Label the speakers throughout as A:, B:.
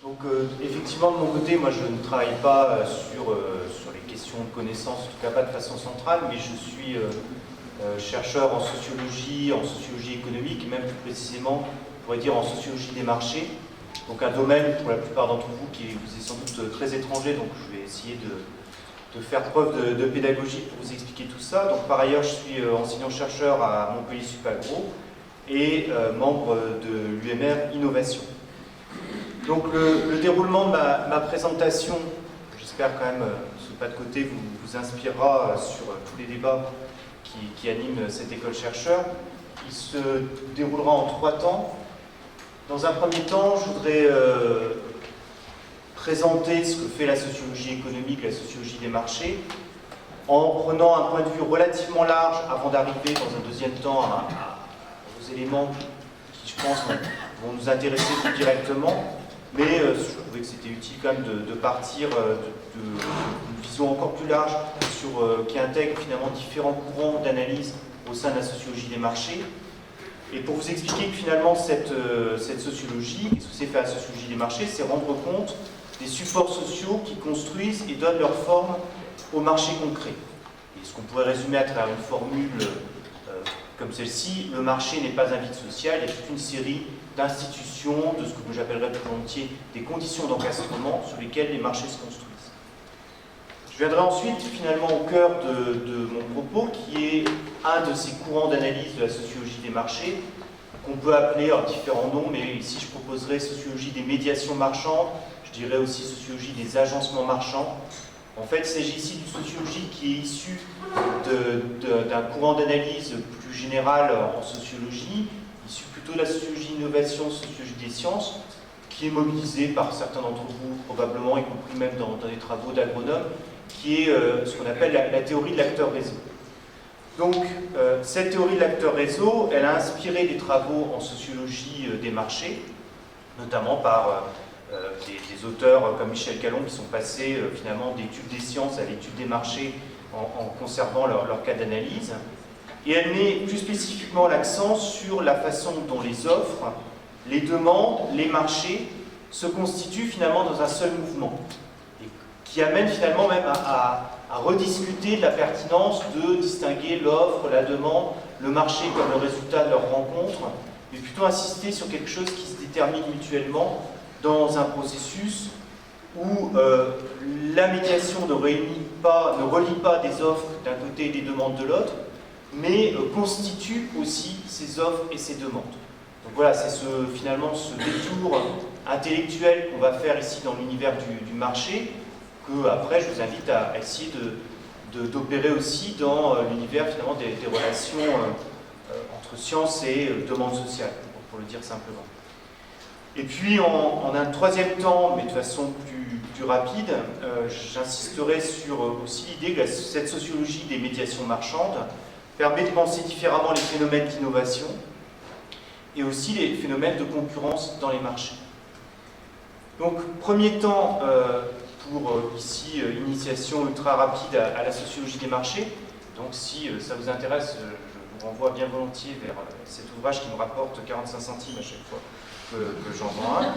A: Donc effectivement, de mon côté, moi je ne travaille pas sur les questions de connaissances, en tout cas pas de façon centrale, mais je suis chercheur en sociologie économique, et même plus précisément, on pourrait dire en sociologie des marchés. Donc un domaine, pour la plupart d'entre vous, qui vous est sans doute très étranger, donc je vais essayer de faire preuve de pédagogie pour vous expliquer tout ça. Donc par ailleurs, je suis enseignant-chercheur à Montpellier Supagro et membre de l'UMR Innovation. Donc le déroulement de ma présentation, j'espère quand même, ce pas de côté, vous inspirera sur tous les débats qui animent cette école chercheur. Il se déroulera en 3 temps. Dans un premier temps, je voudrais présenter ce que fait la sociologie économique, la sociologie des marchés, en prenant un point de vue relativement large avant d'arriver dans un deuxième temps aux éléments qui, je pense, vont nous intéresser plus directement. Mais je trouvais que c'était utile quand même de partir d'une vision encore plus large qui intègre finalement différents courants d'analyse au sein de la sociologie des marchés. Et pour vous expliquer que finalement cette sociologie, ce que c'est faire la sociologie des marchés, c'est rendre compte des supports sociaux qui construisent et donnent leur forme au marché concret. Et ce qu'on pourrait résumer à travers une formule comme celle-ci, le marché n'est pas un vide social, il y a toute une série d'institutions, de ce que j'appellerais plus volontiers des conditions d'encastrement sur lesquelles les marchés se construisent. Je viendrai ensuite finalement au cœur de mon propos, qui est un de ces courants d'analyse de la sociologie des marchés, qu'on peut appeler différents noms, mais ici je proposerai sociologie des médiations marchandes, je dirais aussi sociologie des agencements marchands. En fait, il s'agit ici d'une sociologie qui est issue d'un courant d'analyse plus général en sociologie, issu plutôt de la sociologie d'innovation, sociologie des sciences, qui est mobilisée par certains d'entre vous, probablement, y compris même dans des travaux d'agronomes, qui est ce qu'on appelle la théorie de l'acteur réseau. Donc, cette théorie de l'acteur réseau, elle a inspiré des travaux en sociologie des marchés, notamment par des auteurs comme Michel Callon qui sont passés finalement d'études des sciences à l'étude des marchés en conservant leur cas d'analyse. Et elle met plus spécifiquement l'accent sur la façon dont les offres, les demandes, les marchés se constituent finalement dans un seul mouvement, et qui amène finalement même à rediscuter de la pertinence de distinguer l'offre, la demande, le marché comme le résultat de leur rencontre, mais plutôt insister sur quelque chose qui se détermine mutuellement dans un processus où la médiation ne relie pas des offres d'un côté et des demandes de l'autre, mais constitue aussi ces offres et ces demandes. Donc voilà, c'est finalement ce détour intellectuel qu'on va faire ici dans l'univers du marché, que après je vous invite à essayer d'opérer aussi dans l'univers finalement des relations entre science et demande sociale, pour le dire simplement. Et puis en un troisième temps, mais de façon plus rapide, j'insisterai sur aussi l'idée que cette sociologie des médiations marchandes permet de penser différemment les phénomènes d'innovation et aussi les phénomènes de concurrence dans les marchés. Donc, premier temps, pour ici, initiation ultra rapide à la sociologie des marchés. Donc, si ça vous intéresse, je vous renvoie bien volontiers vers cet ouvrage qui me rapporte 45 centimes à chaque fois que j'en vends un.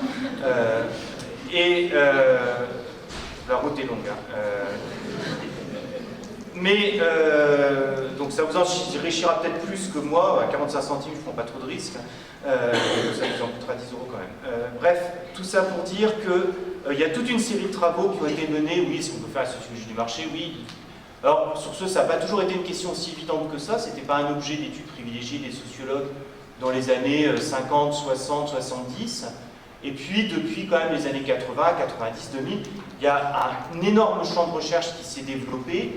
A: La route est longue. Mais donc ça vous enrichira peut-être plus que moi, à 45 centimes, je ne prends pas trop de risques, ça vous en coûtera 10 € quand même. Bref, tout ça pour dire qu'il y a toute une série de travaux qui ont été menés. Oui, est-ce qu'on peut faire la sociologie du marché? Oui. Alors, sur ce, ça n'a pas toujours été une question aussi évidente que ça, ce n'était pas un objet d'étude privilégié des sociologues dans les années 50, 60, 70. Et puis, depuis quand même les années 80, 90, 2000, il y a un énorme champ de recherche qui s'est développé.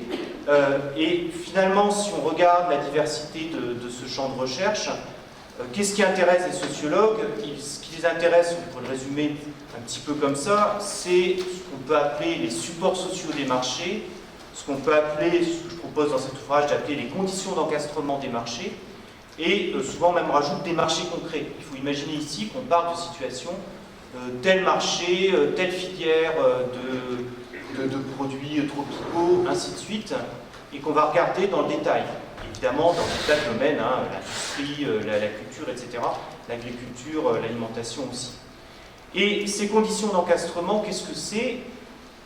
A: Et finalement, si on regarde la diversité de ce champ de recherche, qu'est-ce qui intéresse les sociologues? Ce qui les intéresse, pour le résumer un petit peu comme ça, c'est ce qu'on peut appeler les supports sociaux des marchés, ce qu'on peut appeler, ce que je propose dans cet ouvrage, d'appeler les conditions d'encastrement des marchés, et souvent même rajoute des marchés concrets. Il faut imaginer ici qu'on parle de situations, tel marché, telle filière de produits tropicaux, ainsi de suite, et qu'on va regarder dans le détail. Évidemment, dans des tas de domaines, l'industrie, la culture, etc., l'agriculture, l'alimentation aussi. Et ces conditions d'encastrement, qu'est-ce que c'est?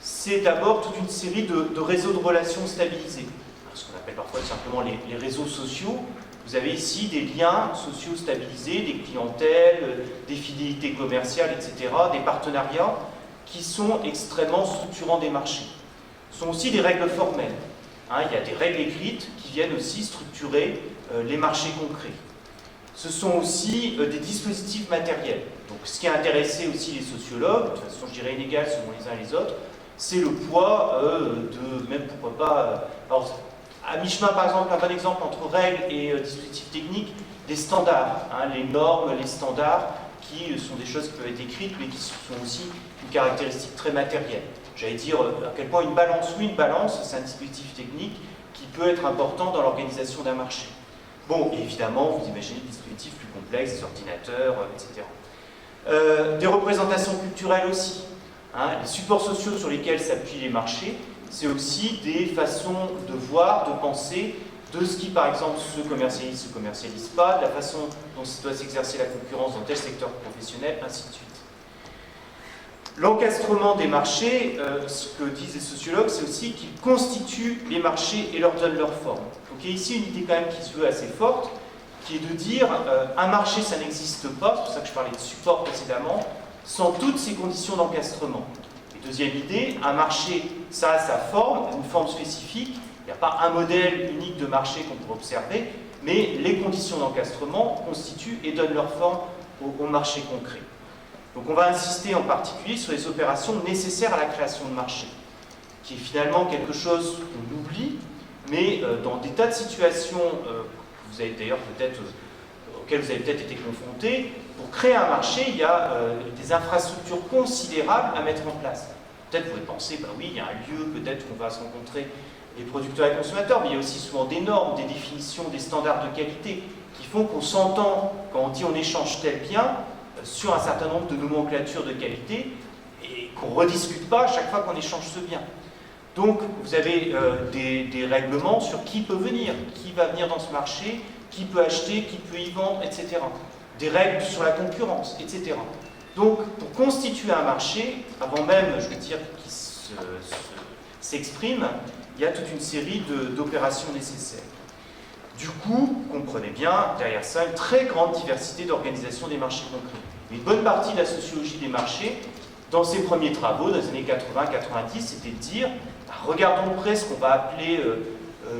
A: C'est d'abord toute une série de réseaux de relations stabilisés, ce qu'on appelle parfois simplement les réseaux sociaux. Vous avez ici des liens sociaux stabilisés, des clientèles, des fidélités commerciales, etc., des partenariats qui sont extrêmement structurants des marchés. Ce sont aussi des règles formelles. Il y a des règles écrites qui viennent aussi structurer les marchés concrets. Ce sont aussi des dispositifs matériels. Donc, ce qui a intéressé aussi les sociologues, de façon je dirais inégale selon les uns et les autres, c'est le poids même pourquoi pas... alors, à mi-chemin, par exemple, un bon exemple entre règles et dispositifs techniques, des standards, les normes, les standards, qui sont des choses qui peuvent être écrites, mais qui sont aussi une caractéristique très matérielle. J'allais dire à quel point une balance, oui, une balance, c'est un dispositif technique qui peut être important dans l'organisation d'un marché. Bon, et évidemment, vous imaginez des dispositifs plus complexes, des ordinateurs, etc. Des représentations culturelles aussi. Les supports sociaux sur lesquels s'appuient les marchés, c'est aussi des façons de voir, de penser, de ce qui, par exemple, se commercialise pas, de la façon dont doit s'exercer la concurrence dans tel secteur professionnel, ainsi de suite. L'encastrement des marchés, ce que disent les sociologues, c'est aussi qu'ils constituent les marchés et leur donnent leur forme. Donc il y a ici une idée quand même qui se veut assez forte, qui est de dire un marché, ça n'existe pas, c'est pour ça que je parlais de support précédemment, sans toutes ces conditions d'encastrement. Et deuxième idée, un marché, ça a sa forme, une forme spécifique, il n'y a pas un modèle unique de marché qu'on pourrait observer, mais les conditions d'encastrement constituent et donnent leur forme au marché concret. Donc on va insister en particulier sur les opérations nécessaires à la création de marché, qui est finalement quelque chose qu'on oublie, mais dans des tas de situations que vous avez d'ailleurs peut-être auxquelles vous avez peut-être été confrontés, pour créer un marché, il y a des infrastructures considérables à mettre en place. Peut-être vous pouvez penser, ben oui, il y a un lieu, peut-être qu'on va se rencontrer les producteurs et les consommateurs, mais il y a aussi souvent des normes, des définitions, des standards de qualité qui font qu'on s'entend quand on dit on échange tel bien sur un certain nombre de nomenclatures de qualité et qu'on ne rediscute pas à chaque fois qu'on échange ce bien. Donc vous avez des règlements sur qui peut venir, qui va venir dans ce marché, qui peut acheter, qui peut y vendre, etc. Des règles sur la concurrence, etc. Donc pour constituer un marché, avant même, je veux dire, qu'il s'exprime, il y a toute une série d'opérations nécessaires. Du coup, comprenez bien, derrière ça, une très grande diversité d'organisation des marchés concrets. Une bonne partie de la sociologie des marchés, dans ses premiers travaux, dans les années 80-90, c'était de dire, regardons près ce qu'on va appeler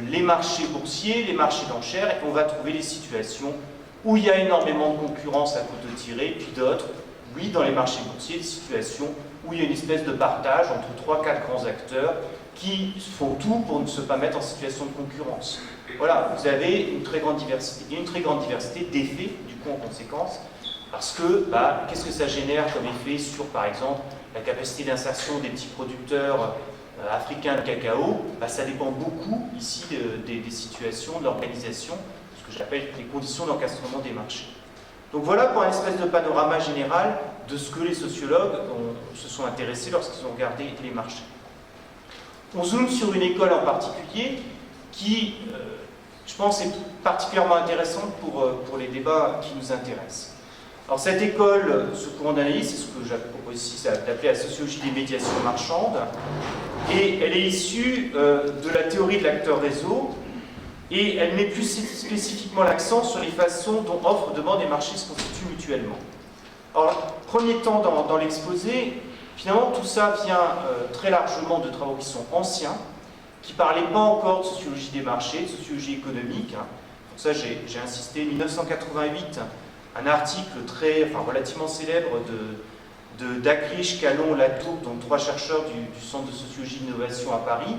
A: les marchés boursiers, les marchés d'enchères, et on va trouver des situations où il y a énormément de concurrence à couteau tiré, puis d'autres, oui, dans les marchés boursiers, des situations où il y a une espèce de partage entre 3-4 grands acteurs qui font tout pour ne se pas mettre en situation de concurrence. Voilà, vous avez une très grande diversité. Il y a une très grande diversité d'effets, du coup, en conséquence, parce que, qu'est-ce que ça génère comme effet sur, par exemple, la capacité d'insertion des petits producteurs africains de cacao? Ça dépend beaucoup, ici, des situations, de l'organisation, ce que j'appelle les conditions d'encastrement des marchés. Donc voilà pour un espèce de panorama général de ce que les sociologues se sont intéressés lorsqu'ils ont regardé les marchés. On zoome sur une école en particulier qui, je pense, est particulièrement intéressante pour les débats qui nous intéressent. Alors cette école, ce courant d'analyse, c'est ce que j'ai proposé ici d'appeler la sociologie des médiations marchandes, et elle est issue de la théorie de l'acteur réseau, et elle met plus spécifiquement l'accent sur les façons dont offre, demande et marché se constituent mutuellement. Alors, premier temps dans l'exposé, finalement tout ça vient très largement de travaux qui sont anciens, qui ne parlaient pas encore de sociologie des marchés, de sociologie économique. Pour ça, j'ai insisté, 1988, un article relativement célèbre d'Akrish, Calon, Latour, dont 3 chercheurs du Centre de sociologie et d'innovation à Paris,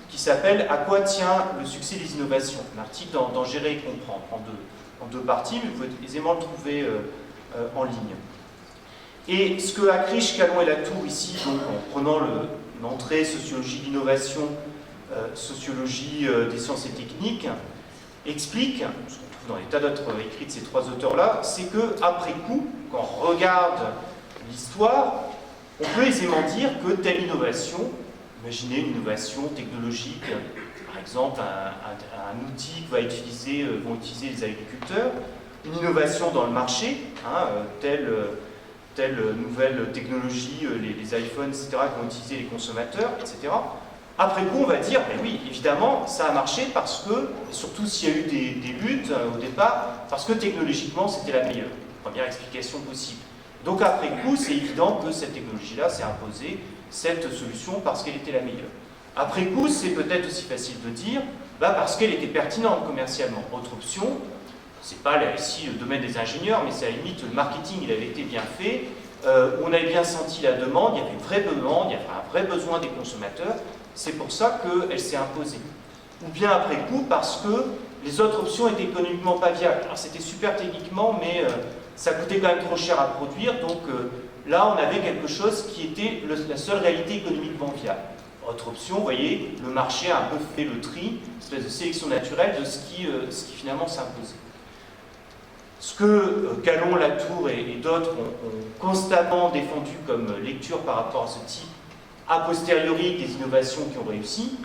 A: qui s'appelle « À quoi tient le succès des innovations ?» Un article dans Gérer et comprendre, en deux parties, mais vous pouvez aisément le trouver en ligne. Et ce que Akrish, Calon et Latour, ici, donc, en prenant l'entrée sociologie de l'innovation, sociologie des sciences et techniques, expliquent, ce qu'on trouve dans les tas d'autres écrits de ces 3 auteurs-là, c'est qu'après coup, quand on regarde l'histoire, on peut aisément dire que telle innovation, imaginez une innovation technologique, par exemple un outil que vont utiliser les agriculteurs, une innovation dans le marché, telle telle nouvelle technologie, les iPhones, etc., qu'ont utilisé les consommateurs, etc. Après coup, on va dire, mais oui, évidemment, ça a marché parce que, surtout s'il y a eu des luttes au départ, parce que technologiquement, c'était la meilleure. Première explication possible. Donc après coup, c'est évident que cette technologie-là s'est imposée, cette solution, parce qu'elle était la meilleure. Après coup, c'est peut-être aussi facile de dire, parce qu'elle était pertinente commercialement. Autre option, c'est pas là, ici le domaine des ingénieurs, mais c'est à la limite, le marketing, il avait été bien fait, on avait bien senti la demande, il y avait une vraie demande, il y avait un vrai besoin des consommateurs, c'est pour ça qu'elle s'est imposée. Ou bien après coup, parce que les autres options étaient économiquement pas viables. Alors c'était super techniquement, mais ça coûtait quand même trop cher à produire, donc là on avait quelque chose qui était la seule réalité économiquement viable. Autre option, vous voyez, le marché a un peu fait le tri, une espèce de sélection naturelle de ce qui finalement s'imposait. Ce que Calon, Latour et d'autres ont constamment défendu comme lecture par rapport à ce type a posteriori des innovations qui ont réussi,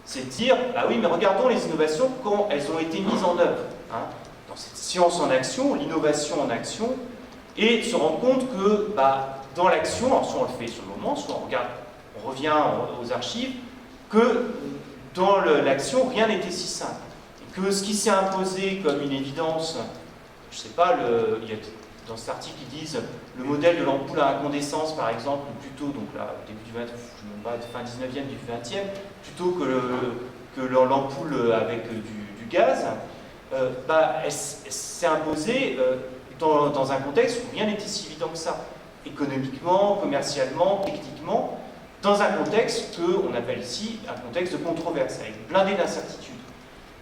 A: c'est de dire, ah oui, mais regardons les innovations quand elles ont été mises en œuvre. Hein, dans cette science en action, l'innovation en action, et se rendre compte que dans l'action, soit on le fait sur le moment, soit on revient aux archives, que dans l'action, rien n'était si simple. Et que ce qui s'est imposé comme une évidence, je ne sais pas, il y a dans cet article, ils disent le modèle de l'ampoule à incandescence, par exemple, ou plutôt, donc là, au début du 20, fin 19e, du 20e, plutôt que l'ampoule avec du gaz, elle s'est imposée dans un contexte où rien n'était si évident que ça, économiquement, commercialement, techniquement, dans un contexte qu'on appelle ici un contexte de controverse, avec blindé d'incertitudes.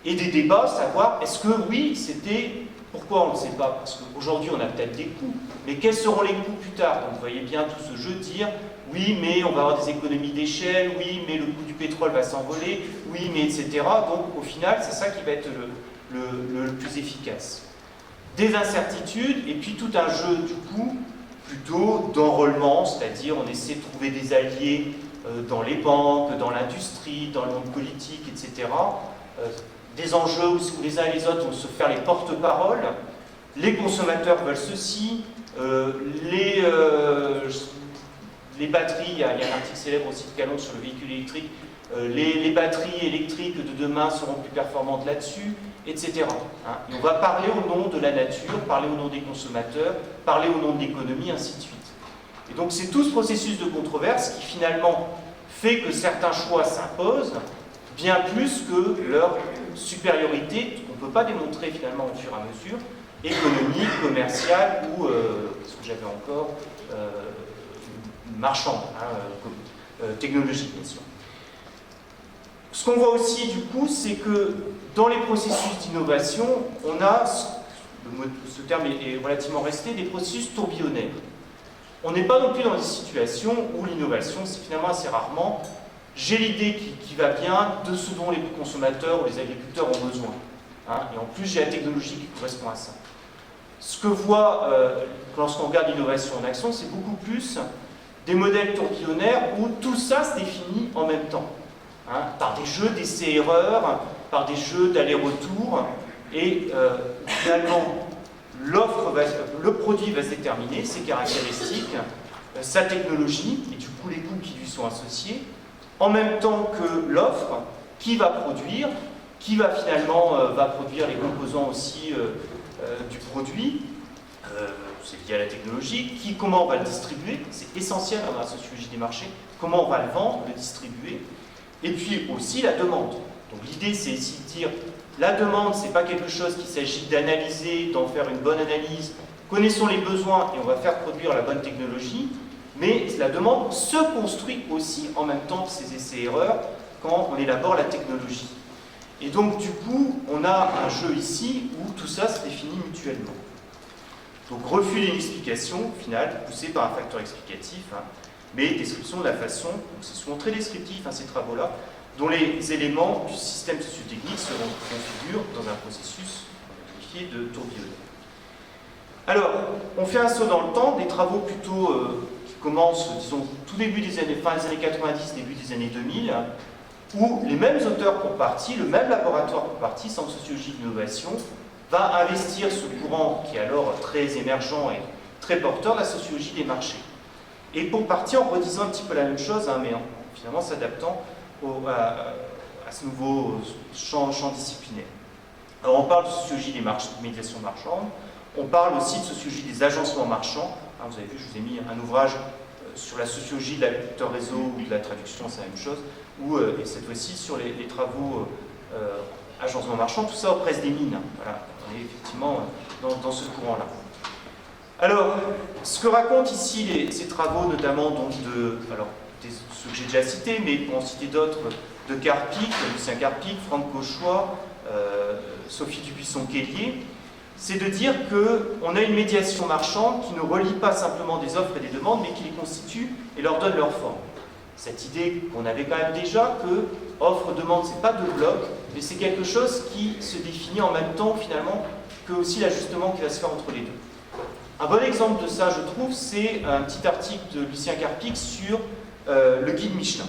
A: Et des débats, savoir, est-ce que oui, c'était... Pourquoi on ne sait pas? Parce qu'aujourd'hui, on a peut-être des coûts, mais quels seront les coûts plus tard? Donc vous voyez bien tout ce jeu de dire, oui, mais on va avoir des économies d'échelle, oui, mais le coût du pétrole va s'envoler, oui, mais etc. Donc au final, c'est ça qui va être le plus efficace. Des incertitudes, et puis tout un jeu, du coup, plutôt d'enrôlement, c'est-à-dire on essaie de trouver des alliés dans les banques, dans l'industrie, dans le monde politique, etc. Des enjeux où les uns et les autres vont se faire les porte-paroles, les consommateurs veulent ceci, les batteries, il y a un article célèbre aussi de Calon sur le véhicule électrique, les batteries électriques de demain seront plus performantes là-dessus, etc. Hein. Et on va parler au nom de la nature, parler au nom des consommateurs, parler au nom de l'économie, ainsi de suite. Et donc c'est tout ce processus de controverse qui finalement fait que certains choix s'imposent, bien plus que leur supériorité, qu'on ne peut pas démontrer finalement au fur et à mesure, économique, commerciale ou, ce que j'avais encore, marchande, technologique, bien sûr. Ce qu'on voit aussi, du coup, c'est que dans les processus d'innovation, on a, ce terme est relativement resté, des processus tourbillonnaires. On n'est pas non plus dans des situations où l'innovation, c'est finalement assez rarement j'ai l'idée qui va bien de ce dont les consommateurs ou les agriculteurs ont besoin. Hein, et en plus, j'ai la technologie qui correspond à ça. Ce que voit, lorsqu'on regarde l'innovation en action, c'est beaucoup plus des modèles tourbillonnaires où tout ça se définit en même temps. Hein, par des jeux d'essais-erreurs, par des jeux d'aller-retour. Et finalement, le produit va se déterminer, ses caractéristiques, sa technologie, et du coup les coûts qui lui sont associés, en même temps que l'offre, qui va produire, qui va finalement va produire les composants aussi du produit, c'est lié à la technologie, comment on va le distribuer, c'est essentiel dans la sociologie des marchés, comment on va le vendre, le distribuer, et puis aussi la demande. Donc l'idée c'est ici de dire, la demande c'est pas quelque chose qu'il s'agit d'analyser, d'en faire une bonne analyse, connaissons les besoins et on va faire produire la bonne technologie, mais la demande se construit aussi en même temps que ces essais-erreurs quand on élabore la technologie. Et donc du coup, on a un jeu ici où tout ça se définit mutuellement. Donc refus d'une explication finale, poussé par un facteur explicatif, mais description de la façon, c'est souvent très descriptif ces travaux-là, dont les éléments du système socio-technique seront configurés dans un processus qualifié de tourbillonnaire. Alors, on fait un saut dans le temps, des travaux plutôt qui commencent, disons, tout début des années, fin des années 90, début des années 2000, où les mêmes auteurs pour partie, le même laboratoire pour partie, Centre de sociologie de l'innovation, va investir ce courant qui est alors très émergent et très porteur de la sociologie des marchés. Et pour partir en redisant un petit peu la même chose, hein, mais en finalement s'adaptant à ce nouveau champ disciplinaire. Alors on parle de sociologie des médiations marchandes, on parle aussi de sociologie des agencements marchands. Hein, vous avez vu, je vous ai mis un ouvrage sur la sociologie de l'acteur réseau ou de la traduction, c'est la même chose, ou et cette fois-ci sur les travaux agencement marchand, tout ça aux presses des mines. Voilà, on est effectivement dans ce courant-là. Alors, ce que racontent ici ces travaux, notamment donc ceux que j'ai déjà cités, mais pour en citer d'autres, de Karpik, Lucien Karpik, Franck Cauchois, Sophie Dubuisson-Kellier, c'est de dire qu'on a une médiation marchande qui ne relie pas simplement des offres et des demandes, mais qui les constitue et leur donne leur forme. Cette idée qu'on avait quand même déjà, que offre-demande, c'est pas deux blocs, mais c'est quelque chose qui se définit en même temps, finalement, que aussi l'ajustement qui va se faire entre les deux. Un bon exemple de ça, je trouve, c'est un petit article de Lucien Karpik sur le guide Michelin.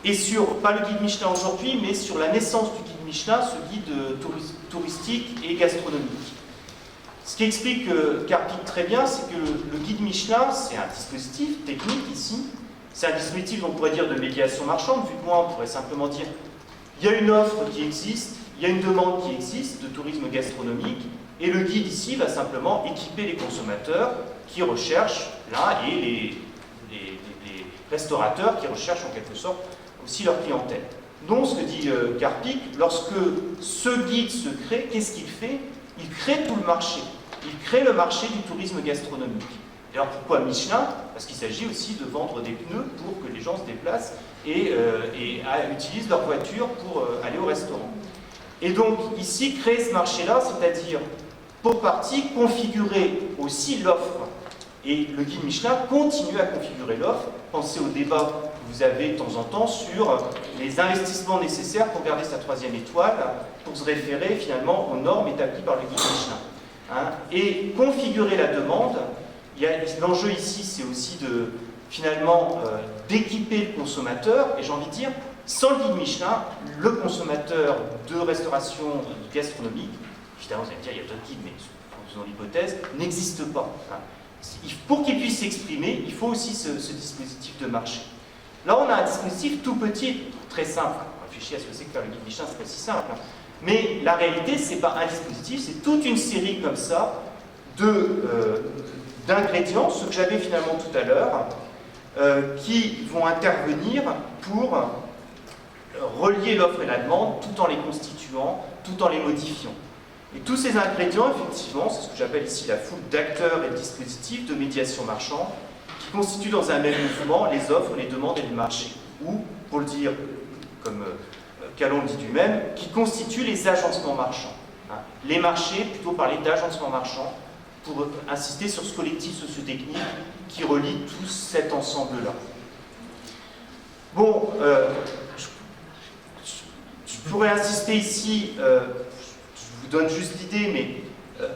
A: Et sur, pas le guide Michelin aujourd'hui, mais sur la naissance du guide Michelin, ce guide touristique et gastronomique. Ce qui explique Karpik très bien, c'est que le guide Michelin, c'est un dispositif technique ici, c'est un dispositif, on pourrait dire, de médiation marchande, vu que moi, on pourrait simplement dire, il y a une offre qui existe, il y a une demande qui existe de tourisme gastronomique, et le guide ici va simplement équiper les consommateurs qui recherchent, là, et les restaurateurs qui recherchent en quelque sorte aussi leur clientèle. Donc, ce que dit Karpik, lorsque ce guide se crée, qu'est-ce qu'il fait? Il crée tout le marché. Il crée le marché du tourisme gastronomique. Et alors pourquoi Michelin? Parce qu'il s'agit aussi de vendre des pneus pour que les gens se déplacent et utilisent leur voiture pour aller au restaurant. Et donc ici, créer ce marché-là, c'est-à-dire pour partie configurer aussi l'offre. Et le guide Michelin continue à configurer l'offre. Pensez au débat que vous avez de temps en temps sur les investissements nécessaires pour garder sa 3e étoile, pour se référer finalement aux normes établies par le guide Michelin. Hein, et configurer la demande, l'enjeu ici, c'est aussi de finalement d'équiper le consommateur, et j'ai envie de dire, sans le guide Michelin, le consommateur de restauration gastronomique, évidemment vous allez me dire, il y a d'autres guides, mais en faisant l'hypothèse, n'existe pas. Hein. Pour qu'il puisse s'exprimer, il faut aussi ce dispositif de marché. Là, on a un dispositif tout petit, très simple. On réfléchit à ce que c'est que faire le guide Michelin, c'est pas si simple. Hein. Mais la réalité, c'est pas un dispositif, c'est toute une série comme ça d'ingrédients, ce que j'avais finalement tout à l'heure, qui vont intervenir pour relier l'offre et la demande, tout en les constituant, tout en les modifiant. Et tous ces ingrédients, effectivement, c'est ce que j'appelle ici la foule d'acteurs et de dispositifs de médiation marchande, qui constituent dans un même mouvement les offres, les demandes et le marché. Ou, pour le dire comme Calon le dit lui-même, qui constituent les agencements marchands. Hein. Les marchés, plutôt parler d'agencements marchands, pour insister sur ce collectif socio-technique qui relie tout cet ensemble-là. Bon, je pourrais insister ici, je vous donne juste l'idée, mais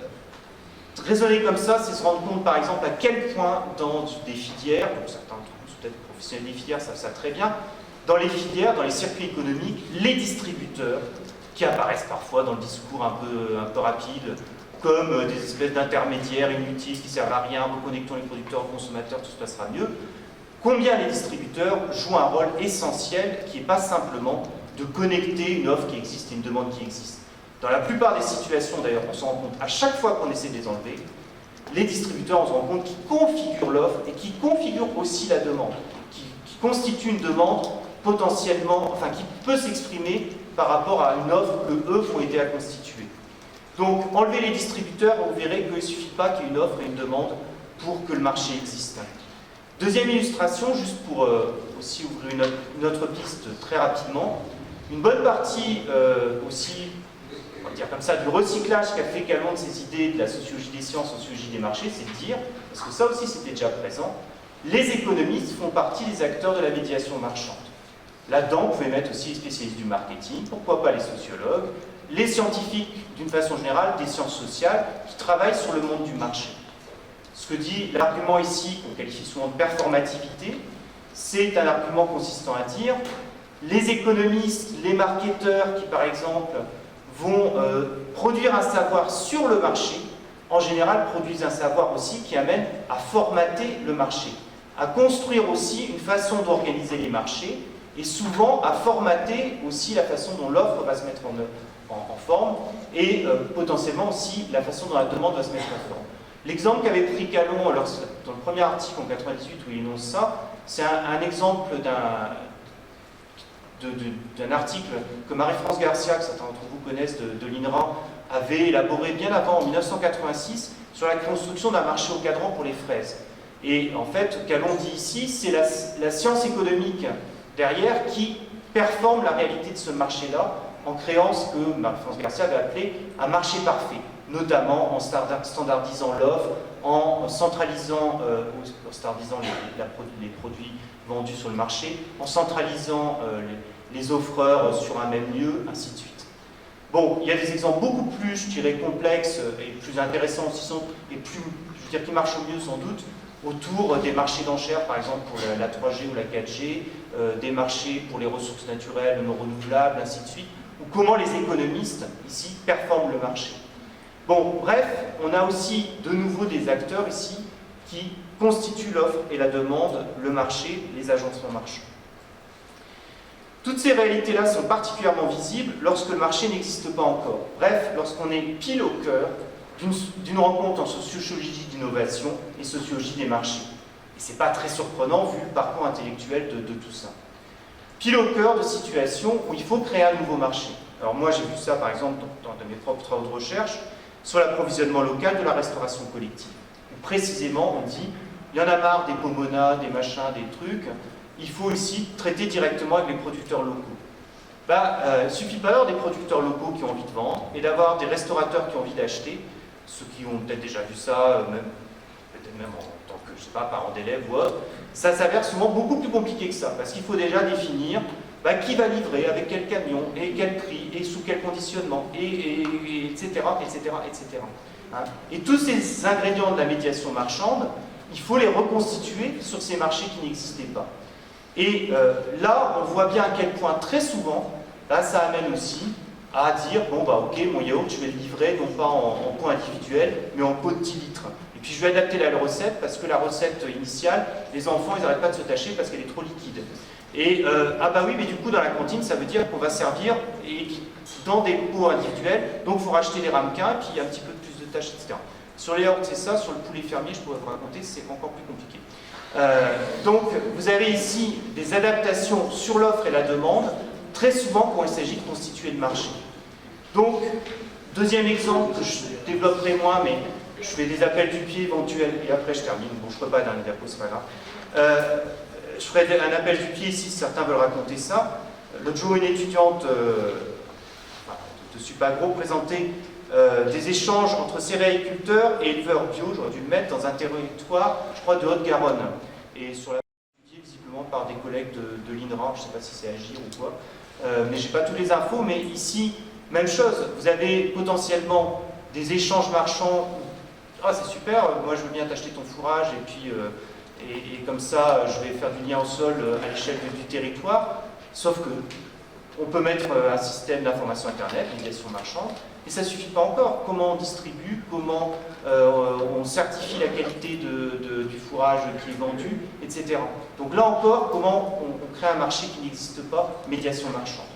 A: raisonner comme ça, c'est se rendre compte par exemple à quel point dans des filières, donc certains sont peut-être professionnels des filières savent ça très bien, dans les filières, dans les circuits économiques, les distributeurs, qui apparaissent parfois dans le discours un peu rapide, comme des espèces d'intermédiaires inutiles qui servent à rien, reconnectons les producteurs aux consommateurs, tout se passera mieux. Combien les distributeurs jouent un rôle essentiel qui n'est pas simplement de connecter une offre qui existe et une demande qui existe. Dans la plupart des situations, d'ailleurs, on s'en rend compte à chaque fois qu'on essaie de les enlever, les distributeurs, on se rend compte qu'ils configurent l'offre et qu'ils configurent aussi la demande, qui constituent une demande potentiellement, enfin qui peut s'exprimer par rapport à une offre que eux vont aider à constituer. Donc, enlever les distributeurs, vous verrez qu'il ne suffit pas qu'il y ait une offre et une demande pour que le marché existe. Deuxième illustration, juste pour aussi ouvrir une autre piste très rapidement. Une bonne partie aussi, on va dire comme ça, du recyclage qu'a fait Calon de ces idées de la sociologie des sciences, sociologie des marchés, c'est de dire, parce que ça aussi c'était déjà présent, les économistes font partie des acteurs de la médiation marchande. Là-dedans, vous pouvez mettre aussi les spécialistes du marketing, pourquoi pas les sociologues, les scientifiques d'une façon générale, des sciences sociales, qui travaillent sur le monde du marché. Ce que dit l'argument ici, qu'on qualifie souvent de performativité, c'est un argument consistant à dire les économistes, les marketeurs qui par exemple vont produire un savoir sur le marché en général, produisent un savoir aussi qui amène à formater le marché, à construire aussi une façon d'organiser les marchés, et souvent à formater aussi la façon dont l'offre va se mettre en forme, et potentiellement aussi la façon dont la demande va se mettre en forme. L'exemple qu'avait pris Calon dans le premier article en 98 où il énonce ça, c'est un exemple d'un article que Marie-France Garcia, que certains d'entre vous connaissent de l'INRA, avait élaboré bien avant, en 1986, sur la construction d'un marché au cadran pour les fraises. Et en fait, Calon dit ici, c'est la science économique derrière qui performe la réalité de ce marché-là en créant ce que Marie-France Garcia avait appelé un marché parfait, notamment en standardisant l'offre, en centralisant les produits vendus sur le marché, en centralisant les offreurs sur un même lieu, ainsi de suite. Bon, il y a des exemples beaucoup plus, je dirais, complexes et plus intéressants aussi, et plus, je veux dire, qui marchent au mieux sans doute, autour des marchés d'enchères, par exemple pour la 3G ou la 4G, des marchés pour les ressources naturelles non renouvelables, ainsi de suite, ou comment les économistes, ici, performent le marché. Bon, bref, on a aussi de nouveau des acteurs ici qui constituent l'offre et la demande, le marché, les agencements marchands. Toutes ces réalités-là sont particulièrement visibles lorsque le marché n'existe pas encore. Bref, lorsqu'on est pile au cœur d'une rencontre entre sociologie d'innovation et sociologie des marchés. Et ce n'est pas très surprenant vu le parcours intellectuel de tout ça. Pile au cœur de situations où il faut créer un nouveau marché. Alors moi j'ai vu ça par exemple dans mes propres travaux de recherche sur l'approvisionnement local de la restauration collective. Où précisément on dit, il y en a marre des pomonas, des machins, des trucs, il faut ici traiter directement avec les producteurs locaux. Il ne suffit pas d'avoir des producteurs locaux qui ont envie de vendre et d'avoir des restaurateurs qui ont envie d'acheter, ceux qui ont peut-être déjà vu ça, peut-être même en tant que, je sais pas, parents d'élèves ou autre, ça s'avère souvent beaucoup plus compliqué que ça, parce qu'il faut déjà définir qui va livrer, avec quel camion, et quel prix, et sous quel conditionnement, etc., etc., etc. Hein. Et tous ces ingrédients de la médiation marchande, il faut les reconstituer sur ces marchés qui n'existaient pas. Et là, on voit bien à quel point, très souvent, là, ça amène aussi à dire, bon, ok, mon yaourt, je vais le livrer, non pas en pot individuel, mais en pot de 10 litres. Et puis, je vais adapter la recette, parce que la recette initiale, les enfants, ils n'arrêtent pas de se tâcher parce qu'elle est trop liquide. Et, oui, mais du coup, dans la cantine, ça veut dire qu'on va servir dans des pots individuels, donc il faut racheter les ramequins, et puis il y a un petit peu plus de tâches, etc. Sur les yaourts, c'est ça, sur le poulet fermier, je pourrais vous raconter, c'est encore plus compliqué. Donc, vous avez ici des adaptations sur l'offre et la demande, très souvent quand il s'agit de constituer le marché. Donc, deuxième exemple que je développerai moins, mais je fais des appels du pied éventuels, et après je termine. Bon, je ne ferai pas d'un diapo, c'est pas grave. Je ferai un appel du pied ici, si certains veulent raconter ça. L'autre jour, une étudiante de Supagro présentait des échanges entre céréaliculteurs et éleveurs bio, j'aurais dû le mettre, dans un territoire, je crois, de Haute-Garonne. Et sur la visiblement par des collègues de l'INRA, je ne sais pas si c'est Agir ou quoi, mais je n'ai pas toutes les infos, mais ici, même chose, vous avez potentiellement des échanges marchands, ah c'est super, moi je veux bien t'acheter ton fourrage, et puis et comme ça, je vais faire du lien au sol à l'échelle du territoire, sauf que on peut mettre un système d'information Internet, médiation marchande, et ça ne suffit pas encore. Comment on distribue, comment on certifie la qualité du fourrage qui est vendu, etc. Donc là encore, comment on crée un marché qui n'existe pas, médiation marchande.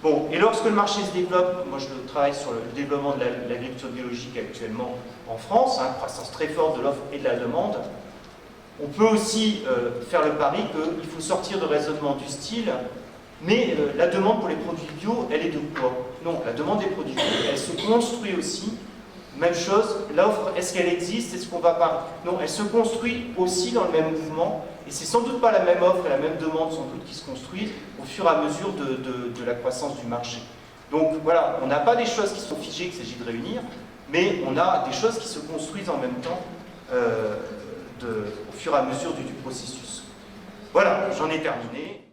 A: Bon, et lorsque le marché se développe, moi je travaille sur le développement de l'agriculture biologique actuellement en France, croissance très forte de l'offre et de la demande, on peut aussi faire le pari qu'il faut sortir de raisonnement du style mais la demande pour les produits bio, elle est de quoi? Non, la demande des produits bio, elle se construit aussi. Même chose, l'offre, est-ce qu'elle existe? Est-ce qu'on va pas? Non, elle se construit aussi dans le même mouvement. Et c'est sans doute pas la même offre et la même demande sans doute qui se construit au fur et à mesure de la croissance du marché. Donc voilà, on n'a pas des choses qui sont figées qu'il s'agit de réunir, mais on a des choses qui se construisent en même temps au fur et à mesure du processus. Voilà, j'en ai terminé.